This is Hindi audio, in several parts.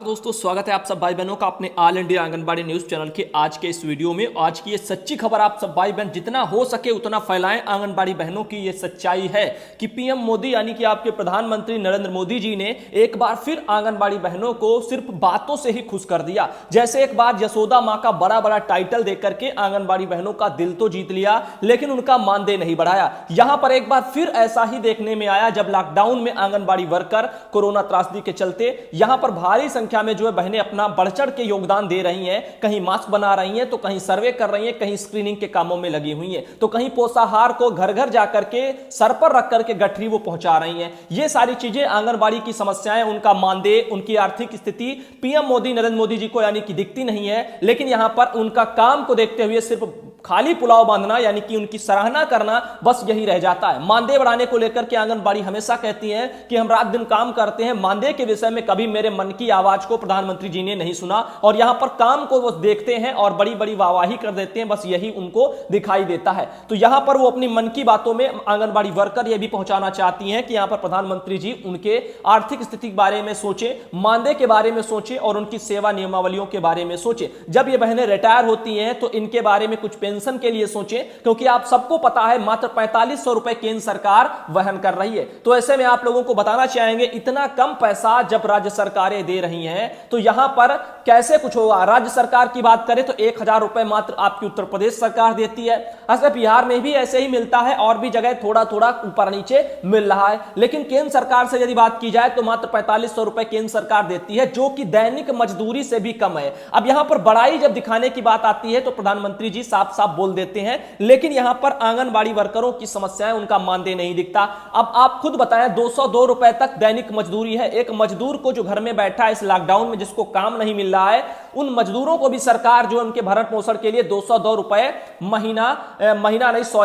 दोस्तों स्वागत है आप सब भाई बहनों का अपने all India anganwadi news channel के आज के इस वीडियो में। आज की ये सच्ची खबर आप सब भाई बहन जितना हो सके उतना फैलाएं। आंगनबाड़ी बहनों की ये सच्चाई है कि पीएम मोदी यानी कि आपके प्रधानमंत्री नरेंद्र मोदी जी ने एक बार फिर आंगनबाड़ी बहनों को सिर्फ बातों से ही खुश कर दिया। जैसे एक बार यशोदा माँ का बड़ा बड़ा टाइटल देकर के आंगनबाड़ी बहनों का दिल तो जीत लिया, लेकिन उनका मानदेय नहीं बढ़ाया। यहां पर एक बार फिर ऐसा ही देखने में आया जब लॉकडाउन में आंगनबाड़ी वर्कर कोरोना त्रासदी के चलते यहां पर भारी संख्या में जो है बहनें अपना बढ़ चढ़ के योगदान दे रही हैं। कहीं मास्क बना रही हैं, तो कहीं सर्वे कर रही हैं, कहीं स्क्रीनिंग के कामों में लगी हुई हैं, तो कहीं पोषाहार को घर घर जाकर के सर पर रख करके गठरी वो पहुंचा रही हैं। ये सारी चीजें आंगनबाड़ी की समस्याएं, उनका मानदेय, उनकी आर्थिक स्थिति पीएम मोदी नरेंद्र मोदी जी को यानी कि दिखती नहीं है। लेकिन यहां पर उनका काम को देखते हुए सिर्फ खाली पुलाव बांधना यानी कि उनकी सराहना करना बस यही रह जाता है। मानदेय बढ़ाने को लेकर के आंगनबाड़ी हमेशा कहती है कि हम रात दिन काम करते हैं, मानदेय के विषय में कभी मेरे मन की आवाज को प्रधानमंत्री जी ने नहीं सुना। और यहां पर काम को वो देखते हैं और बड़ी बड़ी वाहवाही कर देते हैं, बस यही उनको दिखाई देता है। तो यहां पर वो अपनी मन की बातों में आंगनबाड़ी वर्कर यह भी पहुंचाना चाहती हैं कि यहां पर प्रधानमंत्री जी उनके आर्थिक स्थिति के बारे में सोचे, मानदेय के बारे में सोचे और उनकी सेवा नियमावलियों के बारे में सोचे। जब ये बहनें रिटायर होती हैं तो इनके बारे में कुछ पेंशन के लिए सोचें, क्योंकि आप सबको पता है मात्र 4500 रुपए केंद्र सरकार वहन कर रही है। तो ऐसे में आप लोगों को बताना चाहेंगे इतना कम पैसा जब राज्य सरकारें दे रही हैं तो यहां पर कैसे कुछ होगा। राज्य सरकार की बात करें तो 1000 रुपए मात्र आपकी उत्तर प्रदेश सरकार देती है। ऐसे बिहार में भी ऐसे ही मिलता है और भी जगह थोड़ा थोड़ा ऊपर नीचे मिल रहा है। लेकिन केंद्र सरकार से यदि बात की जाए तो मात्र 4500 रुपए केंद्र सरकार देती है, जो कि दैनिक मजदूरी से भी कम है। अब यहां पर बड़ाई जब दिखाने की बात आती है तो प्रधानमंत्री जी साफ साफ बोल देते हैं, लेकिन यहां पर आंगनबाड़ी वर्करों की समस्याएं, उनका मानदेय नहीं दिखता। अब आप खुद बताएं, 202 रुपए तक दैनिक मजदूरी है। एक मजदूर को जो घर में बैठा है इस लॉकडाउन में, जिसको काम नहीं मिल रहा है, उन मजदूरों को भी सरकार जो उनके भरण पोषण के लिए 202 रुपए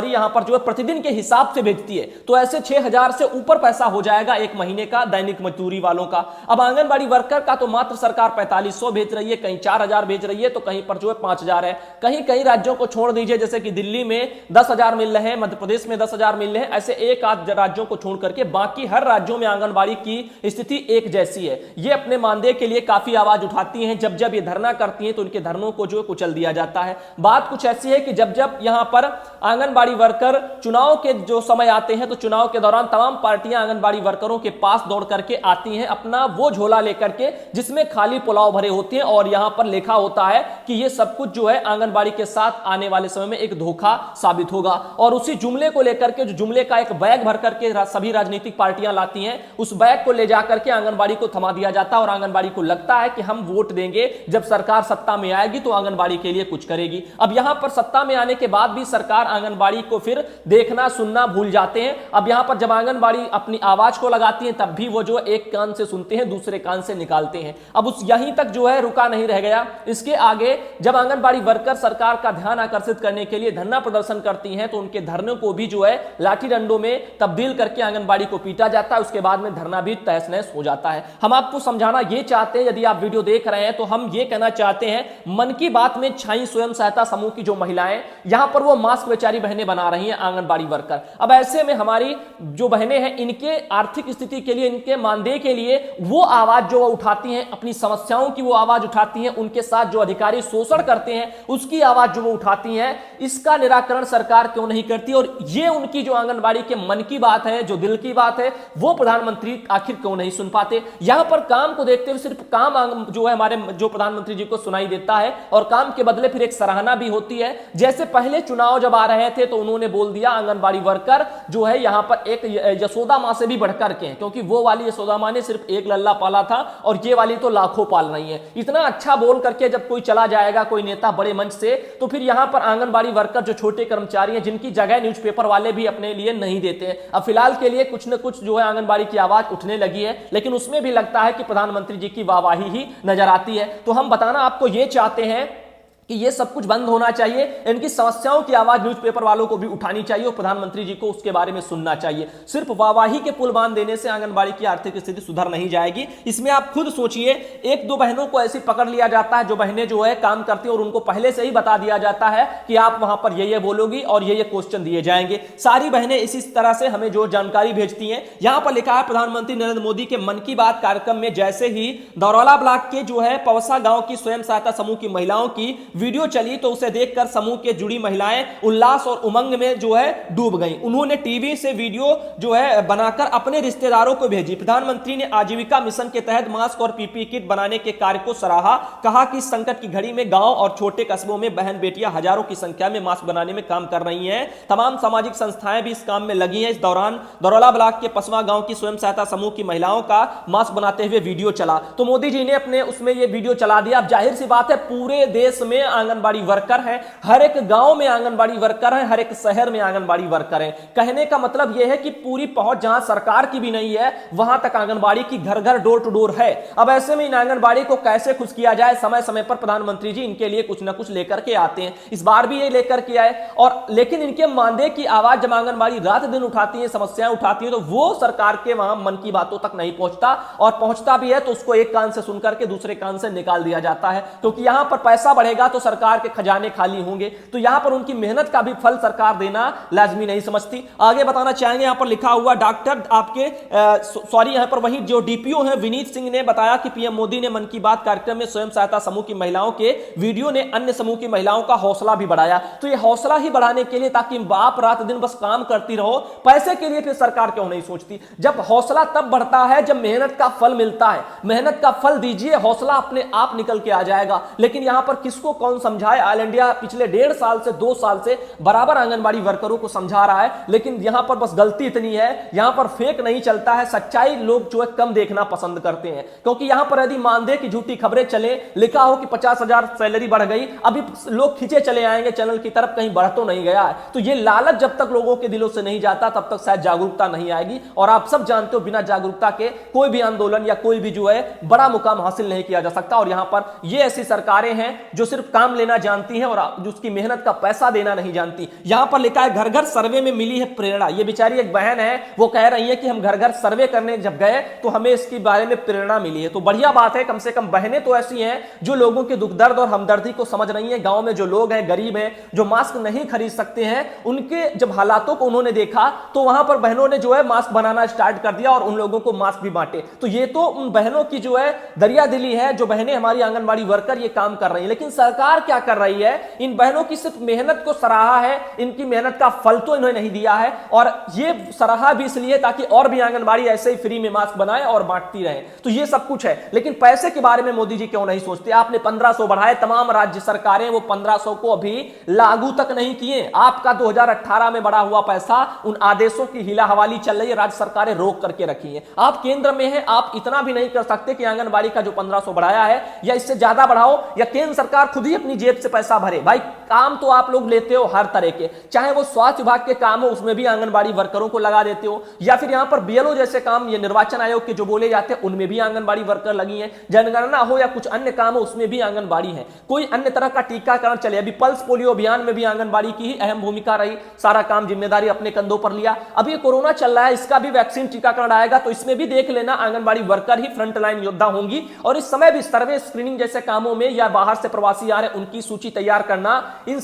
यहां पर जो है प्रतिदिन के हिसाब से भेजती है। तो ऐसे 6000 से ऊपर पैसा हो जाएगा एक महीने का दैनिक मजदूरी वालों का। अब आंगनबाड़ी वर्कर का तो मात्र सरकार 4500 भेज रही है, कहीं 4000 भेज रही है, तो कहीं पर जो है 5000 है। कहीं कहीं राज्यों को छोड़ दीजिए, जैसे कि दिल्ली में 10,000 मिल रहे हैं, मध्य प्रदेश में 10,000 मिल रहे हैं। ऐसे एक आध राज्यों को छोड़ करके बाकी हर राज्यों में आंगनबाड़ी की स्थिति एक जैसी है। ये अपने मानदेय के लिए काफी आवाज उठाती हैं। जब जब ये धरना करती हैं तो इनके धरनों को जो कुचल दिया जाता है। बात कुछ ऐसी है कि जब जब यहां पर आंगनबाड़ी वर्कर चुनाव के जो समय आते हैं तो चुनाव के दौरान तमाम पार्टियां आंगनबाड़ी वर्करों के पास दौड़ करके आती हैं, अपना वो झोला लेकर के जिसमें खाली पुलाव भरे होते हैं और यहां पर लिखा होता है कि ये सब कुछ जो है आंगनबाड़ी के साथ आने वाले समय में एक धोखा साबित होगा। और उसी जुमले को लेकर के, जो जुमले का एक बैग भर करके सभी राजनीतिक पार्टियां लाती हैं, उस बैग को ले जाकर के आंगनबाड़ी को थमा दिया जाता है और आंगनबाड़ी को लगता है कि हम वोट देंगे, जब सरकार सत्ता में आएगी तो आंगनबाड़ी के लिए कुछ करेगी। अब यहां पर सत्ता में आने के बाद भी सरकार आंगनबाड़ी को फिर देखना सुनना भूल जाते हैं। अब यहां पर जब आंगनबाड़ी अपनी आवाज को लगाती है तब भी वो जो एक कान से सुनते हैं, दूसरे कान से निकालते हैं। अब उस यहीं तक जो है रुका नहीं रह गया। इसके आगे जब आंगनबाड़ी वर्कर सरकार का ध्यान आकर्षित करने के लिए धरना प्रदर्शन करती हैं तो उनके धरने को भी जो है लाठी डंडों में तब्दील करके आंगनबाड़ी को पीटा जाता है। उसके बाद में धरना भी तहस नहस हो जाता है। हम आपको समझाना ये चाहते हैं, यदि आप वीडियो देख रहे हैं तो हम ये कहना चाहते हैं, मन की बात में छाई स्वयं सहायता समूह की जो महिलाएं यहां पर वो मास्क बेचारी बहनें बना रही हैं, आंगनबाड़ी वर्कर। अब ऐसे में हमारी जो बहनें हैं, इनके आर्थिक स्थिति के लिए, इनके मानदेय के लिए वो आवाज जो उठाती हैं, अपनी समस्याओं की वो आवाज उठाती हैं, उनके साथ जो अधिकारी शोषण करते हैं उसकी आवाज जो वो उठाती हैं, इसका निराकरण सरकार क्यों नहीं करती? और ये उनकी जो आंगनबाड़ी के मन की बात है, जो दिल की बात है, वो प्रधानमंत्री आखिर क्यों नहीं सुन पाते? यहां पर काम को देखते हुए सिर्फ काम जो है हमारे जो प्रधानमंत्री जी को सुनाई देता है और काम के बदले फिर एक सराहना भी होती है। जैसे पहले चुनाव जब आ रहे थे तो उन्होंने बोल दिया आंगनबाड़ी वर्कर जो है यहां पर एक यशोदा मां से भी बढ़कर के हैं, क्योंकि वो वाली यशोदा मां ने सिर्फ एक लल्ला पाला था और ये वाली तो लाखों पाल रही है। इतना अच्छा बोल करके जब कोई चला जाएगा, कोई नेता बड़े मंच से, तो फिर यहां पर आंगनबाड़ी वर्कर जो छोटे कर्मचारी हैं, जिनकी जगह न्यूज़पेपर वाले भी अपने लिए नहीं देते हैं, अब फिलहाल के लिए कुछ न कुछ जो है आंगनबाड़ी की आवाज उठने लगी है, लेकिन उसमें भी लगता है कि प्रधानमंत्री जी की वाहवाही ही नजर आती है। तो हम बताना आपको ये चाहते हैं कि ये सब कुछ बंद होना चाहिए, इनकी समस्याओं की आवाज न्यूज़पेपर वालों को भी उठानी चाहिए और प्रधानमंत्री जी को उसके बारे में सुनना चाहिए। सिर्फ वाहवाही के पुल बांध देने से आंगनबाड़ी की आर्थिक स्थिति सुधर नहीं जाएगी। इसमें आप खुद सोचिए, एक दो बहनों को ऐसी पकड़ लिया जाता है जो बहनें जो है काम करती हैं और उनको पहले से ही बता दिया जाता है कि आप वहां पर ये बोलोगी और ये क्वेश्चन दिए जाएंगे। सारी बहनें इसी तरह से हमें जो जानकारी भेजती हैं। यहां पर लिखा है, प्रधानमंत्री नरेंद्र मोदी के मन की बात कार्यक्रम में जैसे ही दौरौला ब्लॉक के जो है पवसा गांव की स्वयं सहायता समूह की महिलाओं की वीडियो चली तो उसे देखकर समूह के जुड़ी महिलाएं उल्लास और उमंग में जो है डूब गईं। उन्होंने टीवी से वीडियो जो है बनाकर अपने रिश्तेदारों को भेजी। प्रधानमंत्री ने आजीविका मिशन के तहत मास्क और पीपीई किट बनाने के कार्य को सराहा। कहा कि इस संकट की घड़ी में गांव और छोटे कस्बों में बहन बेटियां हजारों की संख्या में मास्क बनाने में काम कर रही हैं। तमाम सामाजिक संस्थाएं भी इस काम में लगी हैं। इस दौरान दौरौला ब्लॉक के पसवा गांव की स्वयं सहायता समूह की महिलाओं का मास्क बनाते हुए वीडियो चला तो मोदी जी ने अपने उसमें यह वीडियो चला दिया। अब जाहिर सी बात है, पूरे देश में आंगनबाड़ी वर्कर हैं, हर एक गांव में आंगनबाड़ी वर्कर हैं, हर एक शहर में आंगनबाड़ी वर्कर हैं। कहने का मतलब यह है कि पूरी पहुंच जहां सरकार की भी नहीं है वहां तक आंगनबाड़ी की घर घर डोर टू डोर है। अब ऐसे में इन आंगनबाड़ी को कैसे खुश किया जाए? समय समय पर प्रधानमंत्री जी इनके लिए कुछ ना कुछ लेकर के आते हैं। इस बार भी ये लेकर के आए और लेकिन इनके मानदेय की आवाज जब आंगनबाड़ी रात दिन उठाती है, समस्याएं उठाती है, तो वो सरकार के वहां मन की बातों तक नहीं पहुंचता और पहुंचता भी है तो उसको एक कान से सुनकर के दूसरे कान से निकाल दिया जाता है। क्योंकि यहां पर पैसा बढ़ेगा तो सरकार के खजाने खाली होंगे, तो यहां पर उनकी मेहनत का भी फल सरकार देना लाजमी नहीं समझती। आगे बताना चाहेंगे, यहां पर लिखा हुआ डॉक्टर आपके सॉरी यहां पर वही जो डीपीओ है विनीत सिंह ने बताया कि पीएम मोदी ने मन की बात कार्यक्रम में स्वयं सहायता समूह की महिलाओं के वीडियो ने अन्य समूह की महिलाओं का हौसला भी बढ़ाया। तो ये हौसला ही बढ़ाने के लिए ताकि बाप रात दिन बस काम करती रहो, पैसे के लिए फिर सरकार क्यों नहीं सोचती? जब हौसला तब बढ़ता है जब मेहनत का फल मिलता है। मेहनत का फल दीजिए, हौसला अपने आप निकल के आ जाएगा। लेकिन यहां पर किसको कौन समझाए? ऑल इंडिया पिछले 1.5 साल से 2 साल से बराबर आंगनबाड़ी वर्करों को समझा रहा है, लेकिन यहां पर बस गलती इतनी है, यहां पर फेक नहीं चलता है, सच्चाई लोग जो है कम देखना पसंद करते हैं। क्योंकि यहां पर यदि मानदेय की झूठी खबरें चले, लिखा हो कि 50,000 सैलरी बढ़ गई, अभी लोग खींचे चले आएंगे चैनल की तरफ, कहीं बढ़ तो नहीं गया है। तो ये लालच जब तक लोगों के दिलों से नहीं जाता तब तक शायद जागरूकता नहीं आएगी। और आप सब जानते हो बिना जागरूकता के कोई भी आंदोलन या कोई भी जो है बड़ा मुकाम हासिल नहीं किया जा सकता। और यहां पर ये ऐसी सरकारें हैं जो सिर्फ काम लेना जानती हैं और जो उसकी मेहनत का पैसा देना नहीं जानती। यहां पर लिखा है, घर घर सर्वे में मिली है प्रेरणा। ये बेचारी एक बहन है, वो कह रही है कि हम घर घर सर्वे करने जब गए तो हमें इसके बारे में प्रेरणा मिली है। तो बढ़िया बात है, कम से कम बहनें तो ऐसी हैं जो लोगों के दुख दर्द और हमदर्दी को समझ रही हैं। गांव में जो लोग हैं, गरीब हैं, जो मास्क नहीं खरीद सकते हैं, उनके जब हालातों को उन्होंने देखा तो वहां पर बहनों ने जो है मास्क बनाना स्टार्ट कर दिया और उन लोगों को मास्क भी बांटे। तो ये तो उन बहनों की जो है दरिया दिली है, जो बहनें हमारी आंगनबाड़ी वर्कर ये काम कर रही है। लेकिन सरकार क्या कर रही है? इन बहनों की सिर्फ मेहनत को सराहा है, इनकी मेहनत का फल तो इन्होंने नहीं दिया है। और ये सराहा भी इसलिए ताकि और भी आंगनबाड़ी ऐसे ही फ्री में मास्क बनाए और बांटती रहे। तो ये सब कुछ है, लेकिन पैसे के बारे में मोदी जी क्यों नहीं सोचते? आपने 1500 बढ़ाए, तमाम राज्य सरकारें वो 1500 को अभी लागू तक नहीं किए। आपका 2018 में बढ़ा हुआ पैसा, उन आदेशों की हिला हवाली चल रही है, राज्य सरकारें रोक करके रखी हैं। आप केंद्र में हैं, आप इतना भी नहीं कर सकते कि आंगनबाड़ी का जो 1500 बढ़ाया है या इससे ज्यादा बढ़ाओ, या केंद्र सरकार खुद ही अपनी जेब से पैसा भरे। भाई काम तो आप लोग लेते हो हर तरह के, चाहे वो स्वास्थ्य विभाग के काम हो उसमें भी आंगनबाड़ी वर्करों को लगा देते हो, या फिर यहां पर बीएलओ जैसे काम, ये निर्वाचन आयोग के जो बोले जाते हैं उनमें भी आंगनबाड़ी वर्कर लगी हैं, जनगणना हो या कुछ अन्य काम हो उसमें भी आंगनबाड़ी है। कोई अन्य तरह का टीकाकरण चले, अभी पल्स पोलियो अभियान में भी आंगनबाड़ी की ही अहम भूमिका रही, सारा काम जिम्मेदारी अपने कंधों पर लिया। अभी ये कोरोना चल रहा है, इसका भी वैक्सीन टीकाकरण आएगा तो इसमें भी देख लेना आंगनबाड़ी वर्कर ही फ्रंटलाइन योद्धा होंगी। और इस समय भी सर्वे स्क्रीनिंग जैसे कामों में, या बाहर से प्रवासी आ रहे हैं उनकी सूची तैयार करना, इन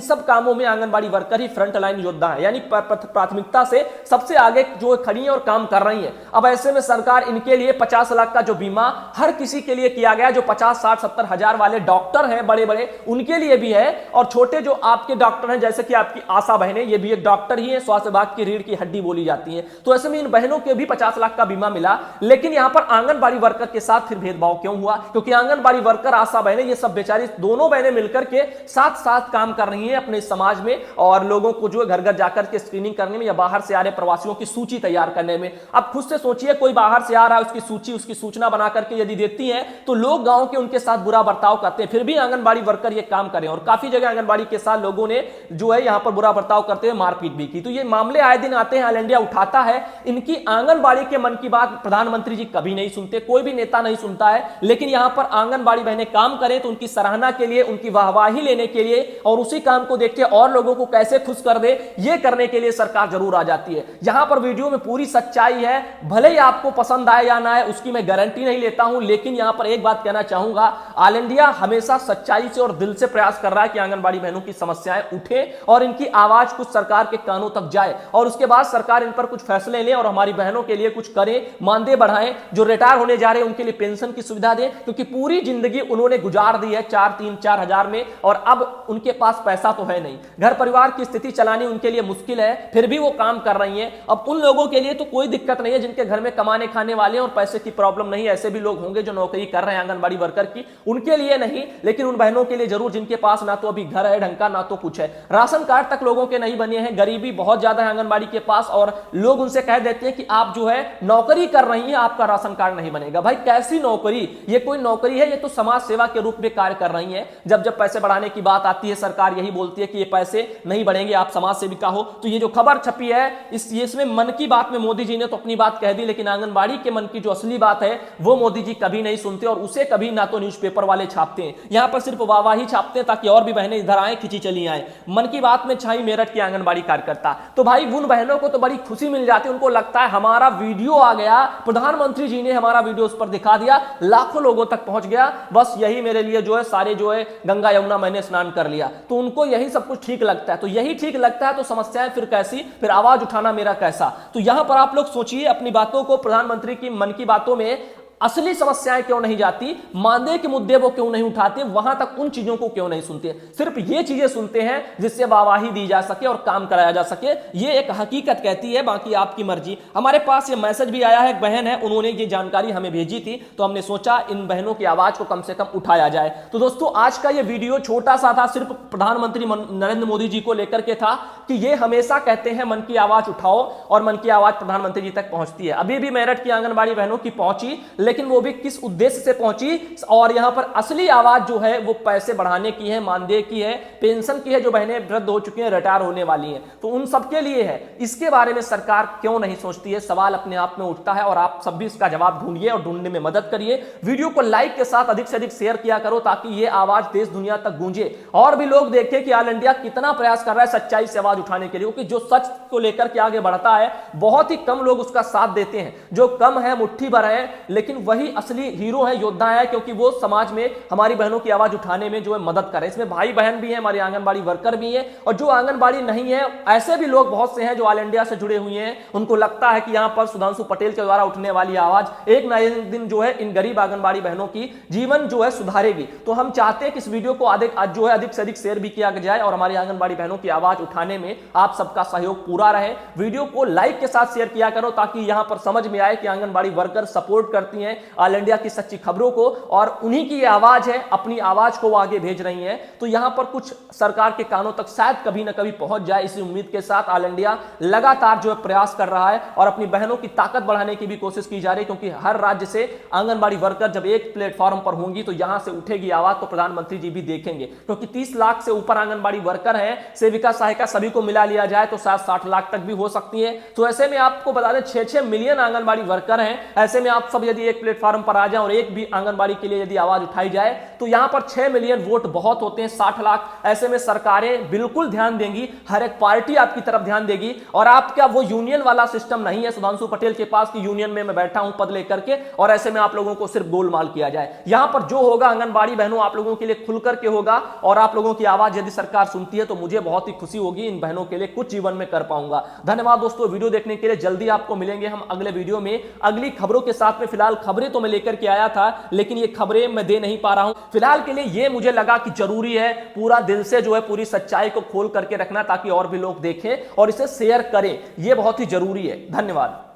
सब कामों में आंगनबाड़ी वर्कर ही फ्रंटलाइन योद्धा है, यानी प्राथमिकता से सबसे आगे जो खड़ी है और काम कर रही है। अब ऐसे में सरकार इनके लिए 50 लाख का जो बीमा हर किसी के लिए किया गया, जो 50, 60, 70 हजार वाले डॉक्टर हैं बड़े बड़े, उनके लिए भी है। और छोटे जो आपके डॉक्टर हैं, जैसे कि आपकी आशा बहनें, ये भी एक डॉक्टर ही है, स्वास्थ्य विभाग की रीढ़ की हड्डी बोली जाती है। तो ऐसे में इन बहनों के भी 50 लाख का बीमा मिला। लेकिन यहां पर आंगनबाड़ी वर्कर के साथ फिर भेदभाव क्यों हुआ? क्योंकि आंगनबाड़ी वर्कर, आशा बहनें, ये सब बेचारी दोनों बहनें मिलकर के साथ साथ काम कर रही हैं अपने समाज में, और लोगों को जो घर घर जाकर के स्क्रीनिंग करने में, या बाहर से आ रहे प्रवासियों की सूची तैयार करने में। अब खुद से सोचिए, कोई बाहर से आ रहा है, उसकी सूची, उसकी सूचना बना करके यदि देती है तो लोग गांव के उनके साथ बुरा बर्ताव करते हैं, फिर भी आंगनबाड़ी वर्कर ये काम करें। और काफी जगह आंगनबाड़ी के साथ लोगों ने जो है यहां पर बुरा बर्ताव करते हुए मारपीट भी की। तो ये मामले आए दिन आते हैं, ऑल इंडिया उठाता है। इनकी आंगनबाड़ी के मन की बात प्रधानमंत्री जी कभी नहीं सुनते, कोई भी नेता नहीं सुनता है। लेकिन यहां पर आंगनबाड़ी बहनें काम करें तो उनकी सराहना के लिए, उनकी वाहवाही लेने के लिए और उसी काम को देख के और लोगों को कैसे खुश कर दे, ये करने के लिए सरकार जरूर आ जाती है। यहां पर वीडियो में पूरी सच्चाई है, भले ही आपको पसंद आए या ना आए उसकी मैं गारंटी नहीं लेता हूं, लेकिन यहां पर एक बात कहना चाहूंगा, ऑल इंडिया हमेशा सच्चाई से और दिल से प्रयास कर रहा है कि आंगनबाड़ी बहनों की समस्याएं उठे और इनकी आवाज कुछ सरकार के कानों तक जाए और उसके बाद सरकार इन पर कुछ फैसले ले और हमारी बहनों के लिए कुछ करे, मानदेय बढ़ाएं, जो रिटायर होने जा रहे हैं उनके लिए पेंशन की सुविधा दें, क्योंकि पूरी जिंदगी उन्होंने गुजार दी है 4 हजार में और अब उनके पास पैसा तो है नहीं, घर परिवार की स्थिति चलानी उनके लिए मुश्किल है, फिर भी वो काम कर रही हैं। अब उन लोगों के लिए तो कोई दिक्कत नहीं है जिनके घर में कमाने खाने वाले और पैसे की प्रॉब्लम नहीं, ऐसे भी लोग होंगे जो नौकरी कर रहे हैं आंगनबाड़ी वर्कर की, उनके लिए नहीं, लेकिन उन बहनों के लिए जरूर जिनके पास ना तो अभी घर है ढंग का, ना तो कुछ है, राशन कार्ड तक लोगों के नहीं बने हैं, गरीबी बहुत ज्यादा है आंगनबाड़ी के पास और लोग उनसे कह देते हैं कि आप जो है नौकरी कर रही हैं, आपका राशन कार्ड नहीं बनेगा। भाई कैसी नौकरी, ये कोई नौकरी है? ये तो समाज सेवा के रूप में कार्य कर रही है। जब जब पैसे बढ़ाने की बात आती है सरकार यही बोलती है कि ये पैसे नहीं बढ़ेंगे, आप समाज सेविका हो। तो ये जो खबर छपी है इसमें मन की बात में मोदी जी ने तो अपनी बात कह दी, लेकिन आंगनबाड़ी के मन की जो असली बात है वो मोदी जी कभी नहीं सुनते और उसे कभी ना तो न्यूज़पेपर वाले छापते हैं, यहां पर सिर्फ वाहवाही छापते हैं ताकि और भी बहनें इधर आए, खिंची चली आए। मन की बात में छाई मेरठ की आंगनबाड़ी कार्यकर्ता, तो भाई उन बहनों को तो बड़ी खुशी मिल जाती है, उनको लगता है हमारा वीडियो आ गया, प्रधानमंत्री जी ने हमारा वीडियो उस पर दिखा दिया, लाखों लोगों तक पहुंच गया, बस यही मेरे लिए जो है सारे जो है गंगा यमुना मैंने स्नान कर लिया। तो उनको यही सब कुछ ठीक लगता है, तो यही ठीक लगता है तो समस्याएं फिर कैसी, फिर आवाज उठाना मेरा कैसा। तो यहां पर आप लोग सोचिए अपनी बातों को प्रधानमंत्री की मन की बातों में असली समस्याएं क्यों नहीं जाती, मानदेय के मुद्दे वो क्यों नहीं उठाते, वहां तक उन चीजों को क्यों नहीं सुनते, सिर्फ ये चीजें सुनते हैं जिससे वाहवाही दी जा सके और काम कराया जा सके। ये एक हकीकत कहती है, बाकी आपकी मर्जी। हमारे पास ये मैसेज भी आया है, एक बहन है उन्होंने ये जानकारी हमें भेजी थी, तो हमने सोचा इन बहनों की आवाज को कम से कम उठाया जाए। तो दोस्तों आज का ये वीडियो छोटा सा था, सिर्फ प्रधानमंत्री नरेंद्र मोदी जी को लेकर के था कि ये हमेशा कहते हैं मन की आवाज उठाओ और मन की आवाज प्रधानमंत्री जी तक पहुंचती है। अभी भी मेरठ की आंगनबाड़ी बहनों की पहुंची, लेकिन वो भी किस उद्देश्य से पहुंची, और यहां पर असली आवाज जो है वो पैसे बढ़ाने की है, मानदेय की है, पेंशन की है, जो बहनें वृद्ध हो चुकी हैं, रिटायर होने वाली हैं, तो उन सबके लिए है। इसके बारे में सरकार क्यों नहीं सोचती है, सवाल अपने आप में उठता है और आप सब भी इसका जवाब ढूंढिए और ढूंढने में मदद करिए। वीडियो को लाइक के साथ अधिक से अधिक शेयर किया करो ताकि ये आवाज देश दुनिया तक गूंजे और भी लोग देखें कि ऑल इंडिया कितना प्रयास कर रहा है सच्चाई से आवाज उठाने के लिए, क्योंकि जो सच को लेकर के आगे बढ़ता है बहुत ही कम लोग उसका साथ देते हैं, जो कम है मुट्ठी भर है, लेकिन वही असली हीरो है, योद्धा है, क्योंकि वो समाज में हमारी बहनों की आवाज उठाने में जो है मदद करे। इसमें भाई बहन भी हैं, हमारे आंगनबाड़ी वर्कर भी हैं, और जो आंगनबाड़ी नहीं है ऐसे भी लोग बहुत से हैं जो ऑल इंडिया से जुड़े हुए हैं। उनको लगता है कि यहां पर सुधांशु पटेल के द्वारा उठने वाली आवाज एक ना एक दिन जो है इन गरीब आंगनबाड़ी बहनों की जीवन जो है सुधारेगी। तो हम चाहते हैं कि इस वीडियो को अधिक से अधिक शेयर भी किया जाए और हमारी आंगनबाड़ी बहनों की आवाज उठाने में आप सबका सहयोग पूरा रहे। वीडियो को लाइक के साथ शेयर किया करो ताकि यहां पर समझ में आए कि आंगनबाड़ी वर्कर सपोर्ट करती हैं ऑल इंडिया की सच्ची खबरों को और उन्हीं की आवाज है, अपनी आवाज को वो आगे भेज रही हैं। तो यहां पर कुछ सरकार के कानों तक शायद कभी ना कभी पहुंच जाए, इसी उम्मीद के साथ ऑल इंडिया लगातार जो है प्रयास कर रहा है और अपनी बहनों की ताकत बढ़ाने की भी कोशिश की जा रही है, क्योंकि हर राज्य से आंगनबाड़ी वर्कर जब एक प्लेटफॉर्म पर होंगी तो यहां से उठेगी आवाज, तो प्रधानमंत्री जी भी देखेंगे, क्योंकि 30 लाख से ऊपर आंगनबाड़ी वर्कर हैं, सेविका सहायिका सभी को मिला लिया जाए तो शायद 60 लाख तक भी हो सकती है। तो ऐसे में आपको बता दें 6-6 मिलियन आंगनबाड़ी वर्कर हैं, ऐसे में आप सब यदि एक प्लेटफॉर्म पर आ जाए और एक भी आंगनबाड़ी के लिए यदि आवाज उठाई जाए तो यहां पर 6 मिलियन वोट बहुत होते हैं, 60 लाख। ऐसे में सरकारें बिल्कुल ध्यान देंगी, हर एक पार्टी आपकी तरफ ध्यान देगी और आपका वो यूनियन वाला सिस्टम नहीं है सुधांशु पटेल के पास कि यूनियन में मैं बैठा हूं पद लेकर के और ऐसे में आप लोगों को सिर्फ गोलमाल किया जाए। यहां पर जो होगा आंगनबाड़ी बहनों आप लोगों के लिए खुलकर के होगा और आप लोगों की आवाज यदि सरकार सुनती है तो मुझे बहुत ही खुशी होगी, इन बहनों के लिए कुछ जीवन में कर पाऊंगा। धन्यवाद दोस्तों वीडियो देखने के लिए। जल्दी आपको मिलेंगे हम अगले वीडियो में अगली खबरों के साथ में। फिलहाल खबरें तो मैं लेकर के आया था लेकिन ये खबरें मैं दे नहीं पा रहा हूं फिलहाल के लिए। ये मुझे लगा कि जरूरी है पूरा दिल से जो है पूरी सच्चाई को खोल करके रखना ताकि और भी लोग देखें और इसे शेयर करें, ये बहुत ही जरूरी है। धन्यवाद।